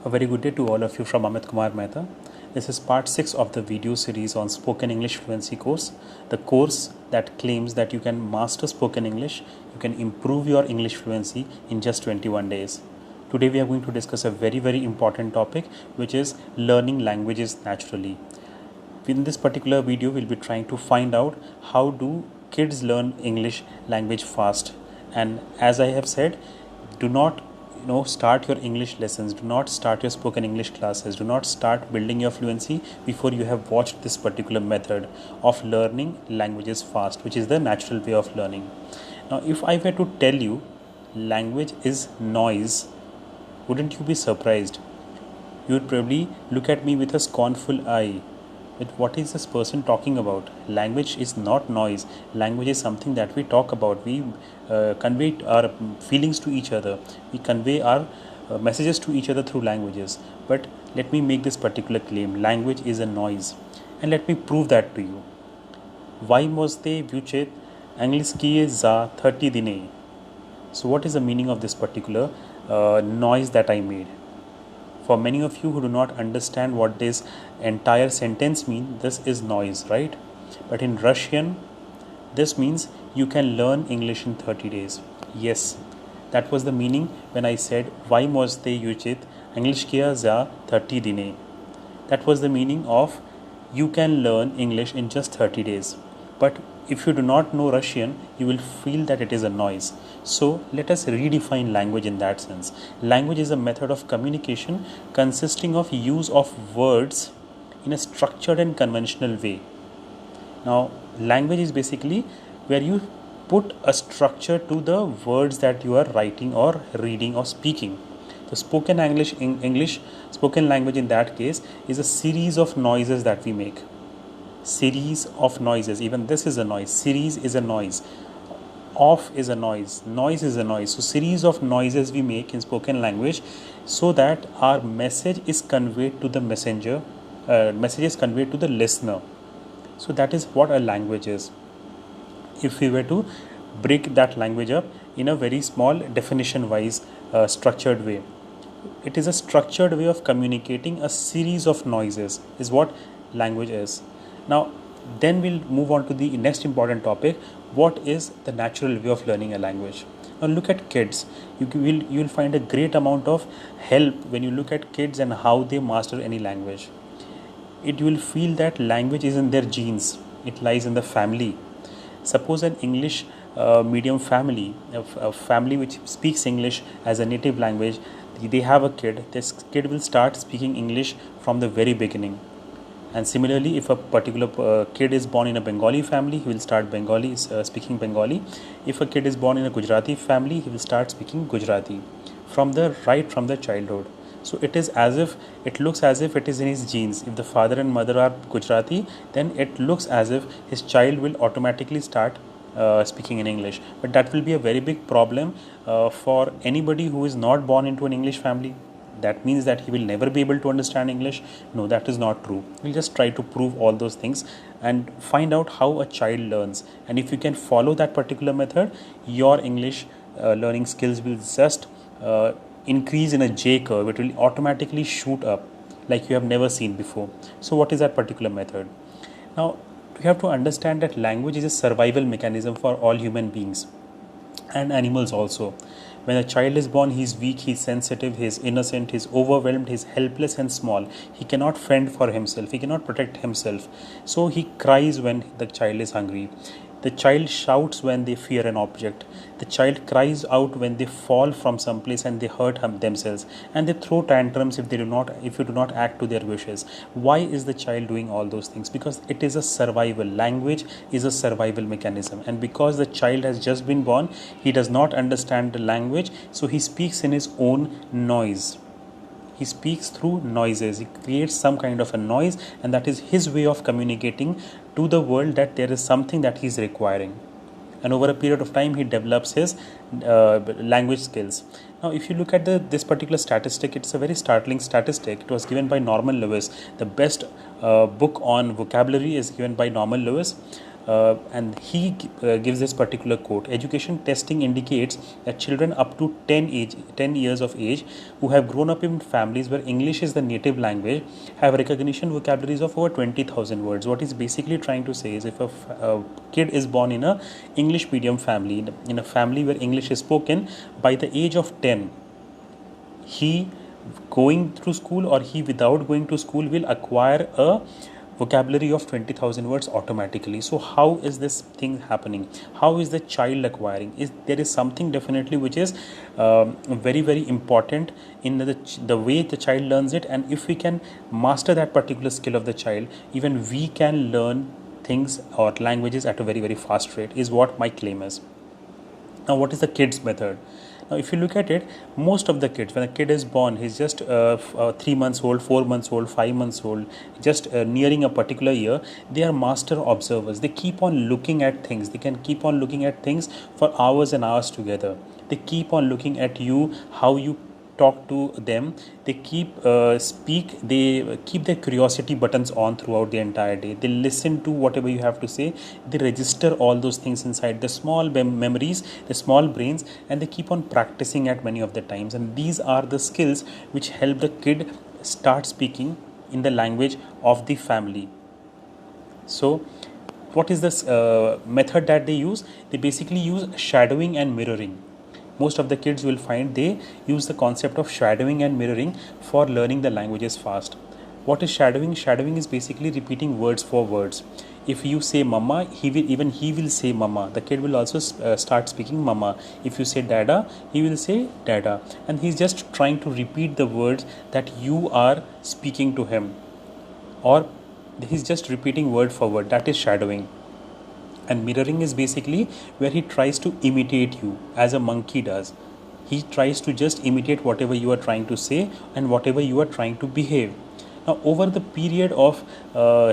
A very good day to all of you from Amit Kumar Mehta. This is part 6 of the video series on Spoken English Fluency course, the course that claims that you can master spoken English, you can improve your English fluency in just 21 days. Today we are going to discuss a very important topic, which is learning languages naturally. In this particular video, we'll be trying to find out how do kids learn English language fast. And as I have said, do not start your English lessons, do not start your spoken English classes, do not start building your fluency before you have watched this particular method of learning languages fast, which is the natural way of learning. Now, if I were to tell you language is noise, wouldn't you be surprised? You would probably look at me with a scornful eye. With what is this person talking about? Language is not noise. Language is something that we talk about. We convey our feelings to each other. We convey our messages to each other through languages. But let me make this particular claim. Language is a noise. And let me prove that to you. Why moste vuchet angliskiye za 30 dine? So what is the meaning of this particular noise that I made? For many of you who do not understand what this entire sentence means, this is noise, right? But in Russian, this means you can learn English in 30 days. Yes, that was the meaning when I said, Why moste yuchit anglishkia za 30 dine? That was the meaning of you can learn English in just 30 days. But if you do not know Russian, you will feel that it is a noise. So let us redefine language in that sense. Language is a method of communication consisting of use of words in a structured and conventional way. Now, language is basically where you put a structure to the words that you are writing or reading or speaking. The spoken English, spoken language in that case is a series of noises that we make. Series of noises. Even this is a noise. Series is a noise. Off is a noise. Noise is a noise. So series of noises we make in spoken language so that our message is conveyed to the messenger. Message is conveyed to the listener. So that is what a language is. If we were to break that language up in a very small definition wise structured way, it is a structured way of communicating a series of noises is what language is. Now, then we'll move on to the next important topic. What is the natural way of learning a language? Now, look at kids. You will find a great amount of help when you look at kids and how they master any language. You will feel that language is in their genes. It lies in the family. Suppose an English medium family, a family which speaks English as a native language, they have a kid. This kid will start speaking English from the very beginning. And similarly, if a particular kid is born in a Bengali family, he will start speaking Bengali. If a kid is born in a Gujarati family, he will start speaking Gujarati from the childhood. So it looks as if it is in his genes. If the father and mother are Gujarati, then it looks as if his child will automatically start speaking in English. But that will be a very big problem for anybody who is not born into an English family. That means that he will never be able to understand English. No, that is not true. We'll just try to prove all those things and find out how a child learns. And if you can follow that particular method, your English learning skills will just increase in a J curve. It will automatically shoot up like you have never seen before. So what is that particular method? Now, you have to understand that language is a survival mechanism for all human beings and animals also. When a child is born, he is weak, he is sensitive, he is innocent, he is overwhelmed, he is helpless and small. He cannot fend for himself, he cannot protect himself. So he cries when the child is hungry. The child shouts when they fear an object. The child cries out when they fall from someplace and they hurt themselves. And they throw tantrums if you do not act to their wishes. Why is the child doing all those things? Because it is a survival. Language is a survival mechanism. And because the child has just been born, he does not understand the language. So he speaks in his own noise. He speaks through noises. He creates some kind of a noise, and that is his way of communicating to the world that there is something that he is requiring. And over a period of time, he develops his language skills. Now, if you look at this particular statistic, it's a very startling statistic. It was given by Norman Lewis. The best book on vocabulary is given by Norman Lewis. and he gives this particular quote: education testing indicates that children up to 10 years of age who have grown up in families where English is the native language have recognition vocabularies of over 20,000 words. What he's basically trying to say is, if a kid is born in a English medium family, in a family where English is spoken, by the age of 10, he going through school or he without going to school will acquire a vocabulary of 20,000 words automatically. So how is this thing happening? How is the child acquiring? There is something definitely which is very very important in the way the child learns it, and if we can master that particular skill of the child, even we can learn things or languages at a very very fast rate, is what my claim is. Now, what is the kids method? Now, if you look at it, most of the kids, when a kid is born, he's just 3 months old, 4 months old, 5 months old, just nearing a particular year, they are master observers. They keep on looking at things. They can keep on looking at things for hours and hours together. They keep on looking at you, how you talk to them. They keep they keep their curiosity buttons on throughout the entire day. They listen to whatever you have to say. They register all those things inside the small memories, the small brains, and they keep on practicing at many of the times. And these are the skills which help the kid start speaking in the language of the family. So what is this method that they use? They basically use shadowing and mirroring. Most of the kids will find they use the concept of shadowing and mirroring for learning the languages fast. What is shadowing? Shadowing is basically repeating words for words. If you say mama, he will say mama. The kid will also start speaking mama. If you say dada, he will say dada, and he's just trying to repeat the words that you are speaking to him, or he's just repeating word for word. That is shadowing. And mirroring is basically where he tries to imitate you as a monkey does. He tries to just imitate whatever you are trying to say and whatever you are trying to behave. Now, over the period of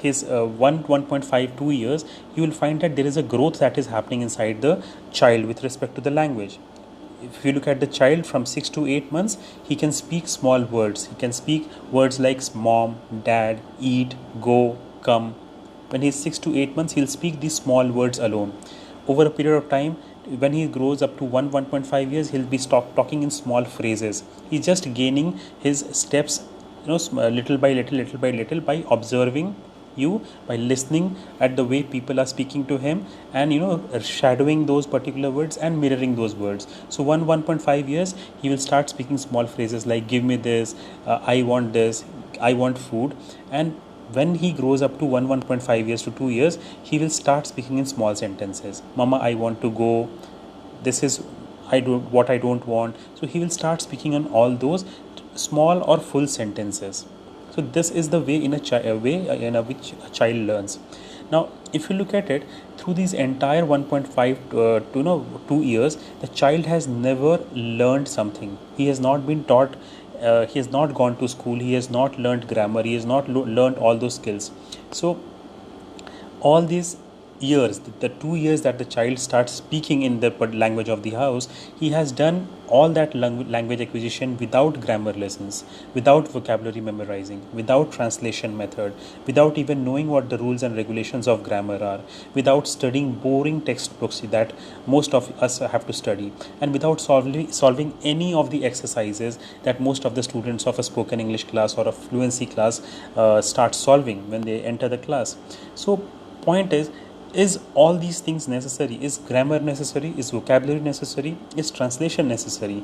his 1.5, 2 years, you will find that there is a growth that is happening inside the child with respect to the language. If you look at the child from 6 to 8 months, he can speak small words. He can speak words like mom, dad, eat, go, come. When he's 6 to 8 months, he'll speak these small words alone. Over a period of time, when he grows up to 1.5 years, he'll be talking in small phrases. He's just gaining his steps, little by little, by observing you, by listening at the way people are speaking to him, and shadowing those particular words and mirroring those words. So 1.5 years, he will start speaking small phrases like give me this, I want this, I want food. And when he grows up to 1.5 years to 2 years, he will start speaking in small sentences. Mama, I want to go. This is what I don't want. So he will start speaking on all those small or full sentences. So this is the way in which a child learns. Now, if you look at it, through these entire 1.5 to 2 years, the child has never learned something. He has not been taught. He has not gone to school. He has not learned grammar. He has not learned all those skills. So all these years, the 2 years that the child starts speaking in the language of the house, he has done all that language acquisition without grammar lessons, without vocabulary memorizing, without translation method, without even knowing what the rules and regulations of grammar are, without studying boring textbooks that most of us have to study, and without solving any of the exercises that most of the students of a spoken English class or a fluency class start solving when they enter the class. So point is all these things necessary? Is grammar necessary? Is vocabulary necessary? Is translation necessary?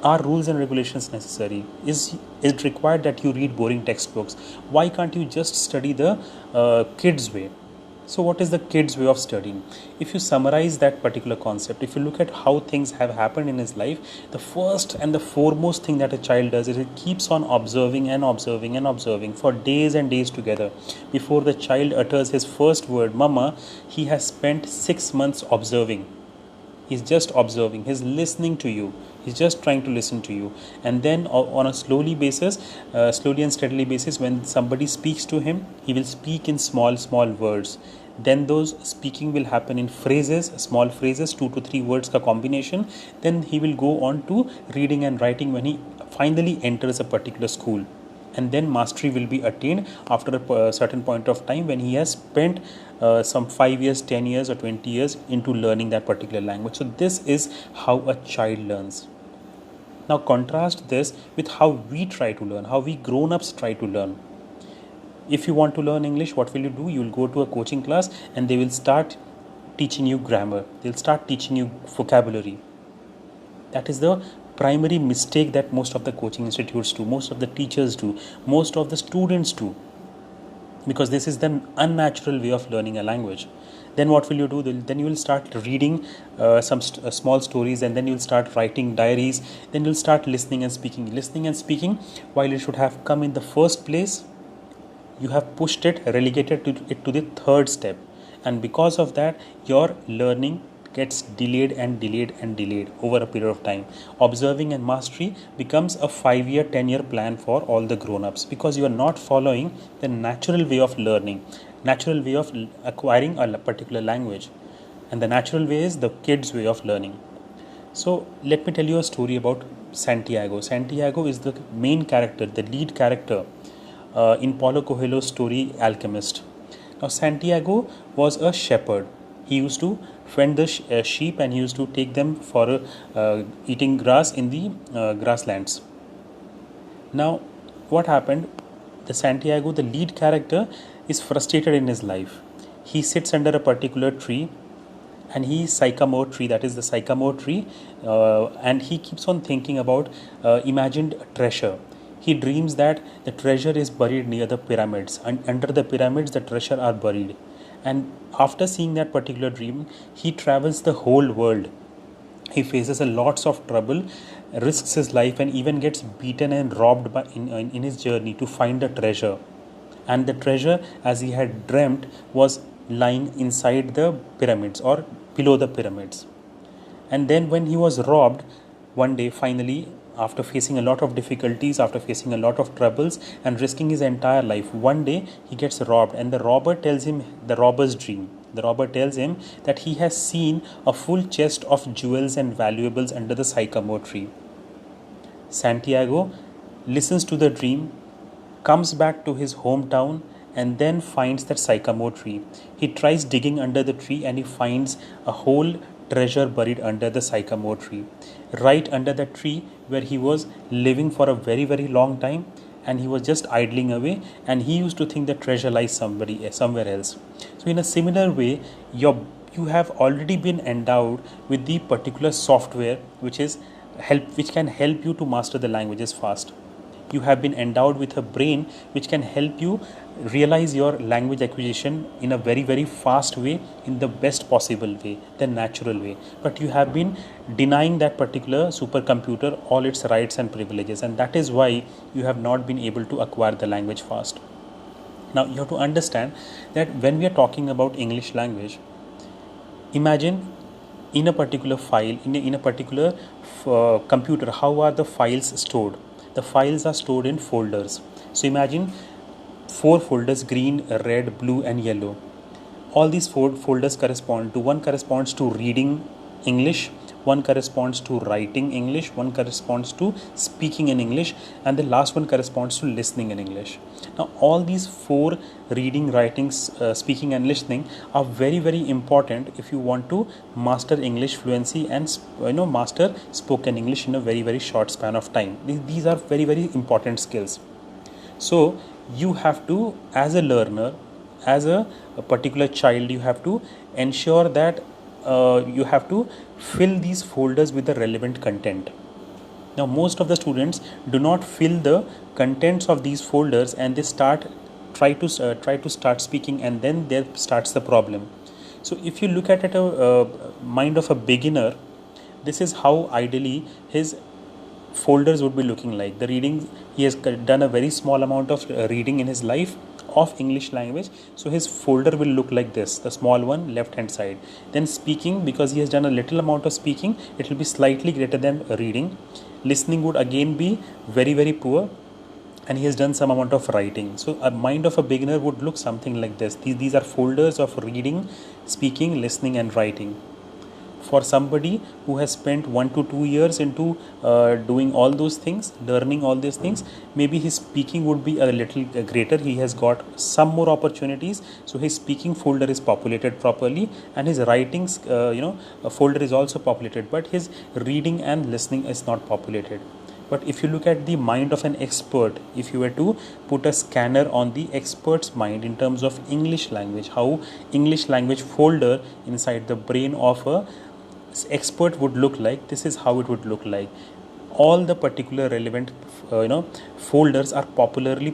Are rules and regulations necessary? Is it required that you read boring textbooks? Why can't you just study the kids' way? So what is the kids' way of studying? If you summarize that particular concept, if you look at how things have happened in his life, the first and the foremost thing that a child does is it keeps on observing and observing and observing for days and days together. Before the child utters his first word, mama, he has spent 6 months observing. He's just observing. He's listening to you. He's just trying to listen to you. And then on a slowly and steadily basis, when somebody speaks to him, he will speak in small words. Then those speaking will happen in phrases, small phrases, 2 to 3 words ka combination. Then he will go on to reading and writing when he finally enters a particular school. and then mastery will be attained after a certain point of time when he has spent some 5 years, 10 years or 20 years into learning that particular language. So this is how a child learns. Now contrast this with how we try to learn, how we grown-ups try to learn. If you want to learn English, what will you do? You will go to a coaching class and they will start teaching you grammar. They'll start teaching you vocabulary. That is the primary mistake that most of the coaching institutes do, most of the teachers do, most of the students do, because this is the unnatural way of learning a language. Then what will you do? Then you will start reading some small stories, and then you will start writing diaries. Then you will start listening and speaking, while it should have come in the first place. You have pushed it, relegated it to the third step, and because of that your learning gets delayed over a period of time. Observing and mastery becomes a 5-year, 10-year plan for all the grown-ups, because you are not following the natural way of learning, natural way of acquiring a particular language, and the natural way is the kids' way of learning. So let me tell you a story about Santiago. Santiago is the main character, the lead character in Paulo Coelho's story Alchemist. Now Santiago was a shepherd. He used to fend the sheep, and he used to take them for eating grass in the grasslands. Now what happened? The Santiago, the lead character, is frustrated in his life. He sits under a particular tree, and he sycamore tree, that is the sycamore tree, and he keeps on thinking about imagined treasure. He dreams that the treasure is buried near the pyramids, and under the pyramids the treasure are buried. And after seeing that particular dream, he travels the whole world. He faces a lots of trouble, risks his life, and even gets beaten and robbed in his journey to find the treasure. And the treasure, as he had dreamt, was lying inside the pyramids or below the pyramids. And then when he was robbed one day, finally, after facing a lot of difficulties, after facing a lot of troubles and risking his entire life, one day he gets robbed, and the robber tells him the robber's dream. The robber tells him that he has seen a full chest of jewels and valuables under the sycamore tree. Santiago listens to the dream, comes back to his hometown, and then finds that sycamore tree. He tries digging under the tree, and he finds a whole treasure buried under the sycamore tree, right under the tree where he was living for a very, very long time, and he was just idling away, and he used to think the treasure lies somewhere else. So in a similar way, you have already been endowed with the particular software which can help you to master the languages fast. You have been endowed with a brain which can help you realize your language acquisition in a very, very fast way, in the best possible way, the natural way. But you have been denying that particular supercomputer all its rights and privileges, and that is why you have not been able to acquire the language fast. Now you have to understand that when we are talking about English language, imagine in a particular file, in a particular computer, how are the files stored? The files are stored in folders. So imagine 4 folders: green, red, blue and yellow. All these 4 folders correspond to: one corresponds to reading English, one corresponds to writing English, one corresponds to speaking in English, and the last one corresponds to listening in English. Now all these 4, reading, writing, speaking and listening, are very, very important if you want to master English fluency and master spoken English in a very, very short span of time. These are very, very important skills. So you have to, as a learner, as a particular child, you have to ensure that you have to fill these folders with the relevant content. Now most of the students do not fill the contents of these folders, and they try to start speaking, and then there starts the problem. So if you look at it a mind of a beginner, this is how ideally his folders would be looking like. The reading, he has done a very small amount of reading in his life of English language, so his folder will look like this, the small one left hand side. Then speaking, because he has done a little amount of speaking, it will be slightly greater than reading. Listening would again be very, very poor, and he has done some amount of writing. So a mind of a beginner would look something like this. These are folders of reading, speaking, listening and writing. For somebody who has spent 1 to 2 years into doing all those things, learning all these things, maybe his speaking would be a little greater. He has got some more opportunities, so his speaking folder is populated properly, and his writings folder is also populated, but his reading and listening is not populated. But if you look at the mind of an expert, if you were to put a scanner on the expert's mind in terms of English language, how English language folder inside the brain of a expert would look like, this is how it would look like. All the particular relevant folders are properly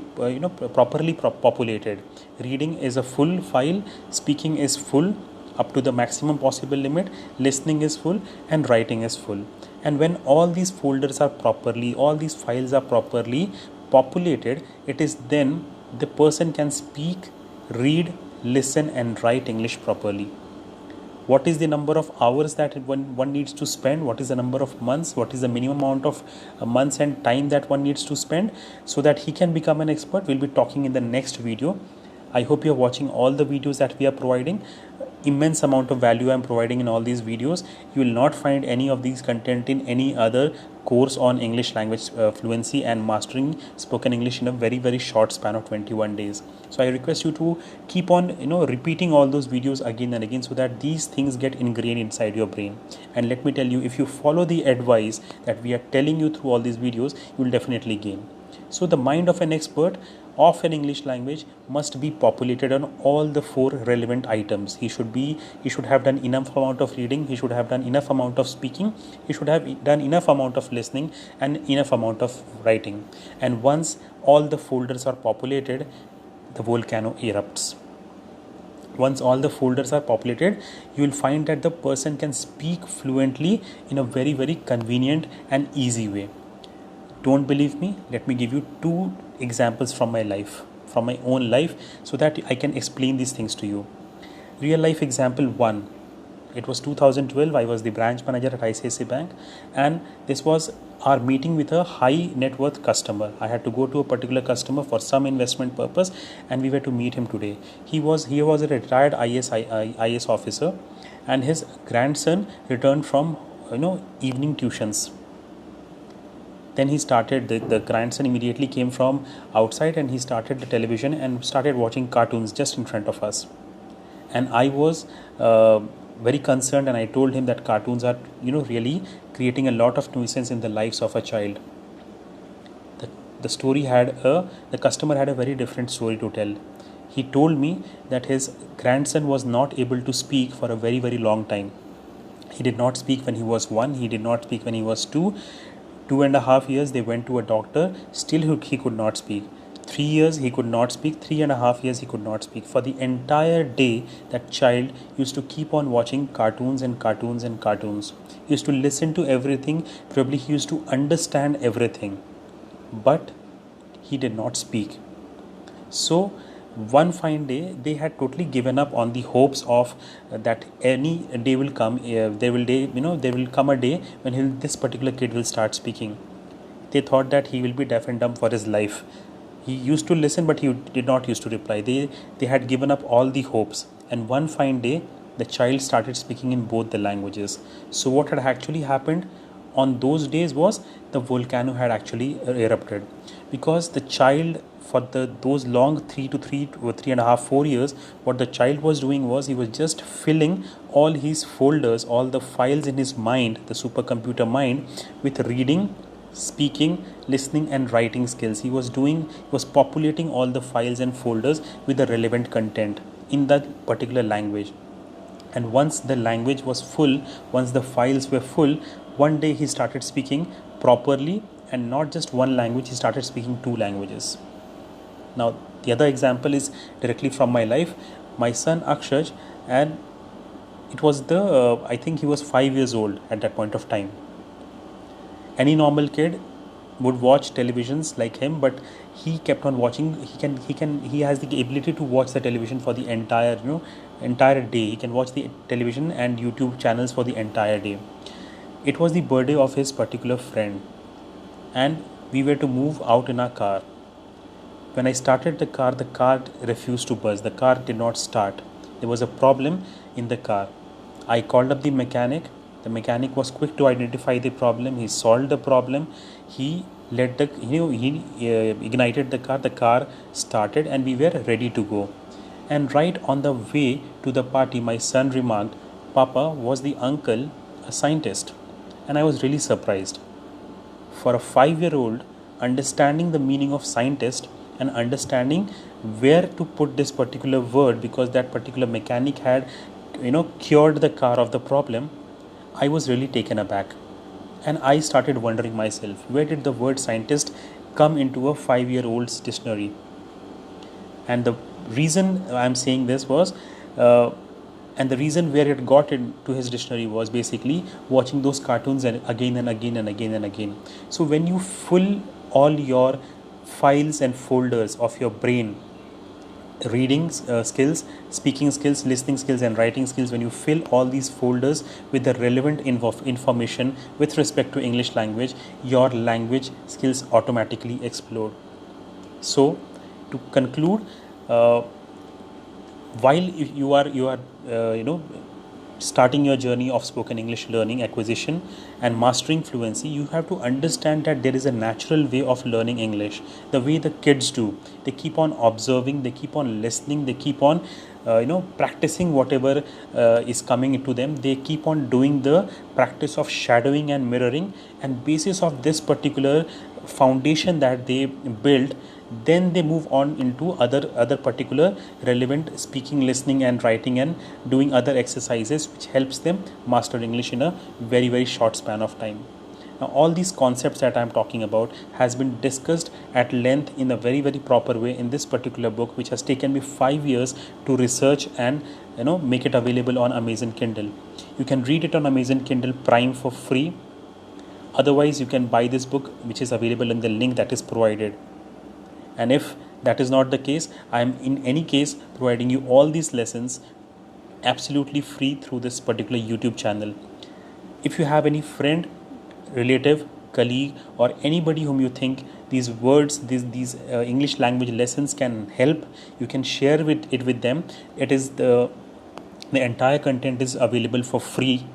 populated. Reading is a full file, speaking is full up to the maximum possible limit, listening is full, and writing is full. And when all these folders are properly, all these files are properly populated, it is then the person can speak, read, listen, and write English properly. What is the number of hours that one needs to spend? What is the number of months? What is the minimum amount of months and time that one needs to spend so that he can become an expert? We'll be talking in the next video. I hope you're watching all the videos that we are providing. Immense amount of value I'm providing in all these videos. You will not find any of these content in any other course on English language fluency and mastering spoken English in a very, very short span of 21 days. So I request you to keep on repeating all those videos again and again so that these things get ingrained inside your brain. And let me tell you, if you follow the advice that we are telling you through all these videos, you will definitely gain. So the mind of an expert of an English language must be populated on all the 4 relevant items. He should have done enough amount of reading, he should have done enough amount of speaking, he should have done enough amount of listening, and enough amount of writing. And once all the folders are populated, the volcano erupts. Once all the folders are populated, you will find that the person can speak fluently in a very, very convenient and easy way. Don't believe me? Let me give you 2 examples from my life, from my own life, so that I can explain these things to you. Real life example 1. It was 2012. I was the branch manager at ICICI Bank, and this was our meeting with a high net worth customer. I had to go to a particular customer for some investment purpose, and we were to meet him today. He was a retired IS officer, and his grandson returned from evening tuitions. Then he started, the grandson immediately came from outside and he started the television and started watching cartoons just in front of us. And I was very concerned, and I told him that cartoons are really creating a lot of nuisance in the lives of a child. The customer had a very different story to tell. He told me that his grandson was not able to speak for a very, very long time. He did not speak when he was 1, he did not speak when he was 2. 2.5 years they went to a doctor, still he could not speak. 3 years he could not speak, 3.5 years he could not speak. For the entire day, that child used to keep on watching cartoons and cartoons and cartoons. He used to listen to everything, probably he used to understand everything, but he did not speak. So one fine day they had totally given up on the hopes of that any day will come. There will come a day when this particular kid will start speaking. They thought that he will be deaf and dumb for his life. He used to listen, but he did not used to reply. They had given up all the hopes, and one fine day the child started speaking in both the languages. So what had actually happened on those days was the volcano had actually erupted, because the child, for those long 3.5 years, what the child was doing was he was just filling all his folders, all the files in his mind, the supercomputer mind, with reading, speaking, listening, and writing skills. He was populating all the files and folders with the relevant content in that particular language. And once the language was full, once the files were full, one day he started speaking properly, and not just one language, he started speaking 2 languages. Now the other example is directly from my life. My son Akshaj, and it was I think he was 5 years old at that point of time. Any normal kid would watch televisions like him, but he kept on watching. He has the ability to watch the television for the entire day. He can watch the television and YouTube channels for the entire day. It was the birthday of his particular friend, and we were to move out in our car. When I started the car refused to buzz. The car did not start. There was a problem in the car. I called up the mechanic. The mechanic was quick to identify the problem. He solved the problem. He let the ignited the car. The car started, and we were ready to go. And right on the way to the party, my son remarked, "Papa, was the uncle a scientist?" And I was really surprised. For a 5-year-old, understanding the meaning of scientist and understanding where to put this particular word, because that particular mechanic had cured the car of the problem, I was really taken aback. And I started wondering myself, where did the word scientist come into a 5-year-old's dictionary? And the reason I'm saying this was and the reason where it got into his dictionary was basically watching those cartoons and again and again and again and again. So when you fill all your files and folders of your brain, reading skills, speaking skills, listening skills, and writing skills, when you fill all these folders with the relevant information with respect to English language, your language skills automatically explode. So to conclude, while you are starting your journey of spoken English learning, acquisition, and mastering fluency, you have to understand that there is a natural way of learning English, the way the kids do. They keep on observing, they keep on listening, they keep on practicing whatever is coming into them. They keep on doing the practice of shadowing and mirroring, and basis of this particular foundation that they build, then they move on into other particular relevant speaking, listening, and writing, and doing other exercises which helps them master English in a very, very short span of time. Now, all these concepts that I'm talking about has been discussed at length in a very, very proper way in this particular book, which has taken me 5 years to research and make it available on Amazon Kindle. You can read it on Amazon Kindle Prime for free. Otherwise, you can buy this book, which is available in the link that is provided. And if that is not the case, I am in any case providing you all these lessons absolutely free through this particular YouTube channel. If you have any friend, relative, colleague, or anybody whom you think these words, these English language lessons can help, you can share it with them. It is the entire content is available for free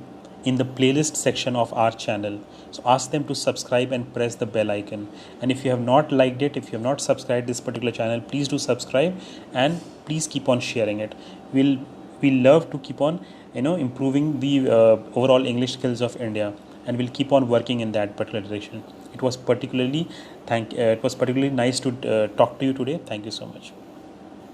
in the playlist section of our channel. So ask them to subscribe and press the bell icon. And if you have not liked it, if you have not subscribed this particular channel, please do subscribe and please keep on sharing it. We love to keep on improving the overall English skills of India, and we'll keep on working in that particular direction. It was particularly nice to talk to you today. Thank you so much.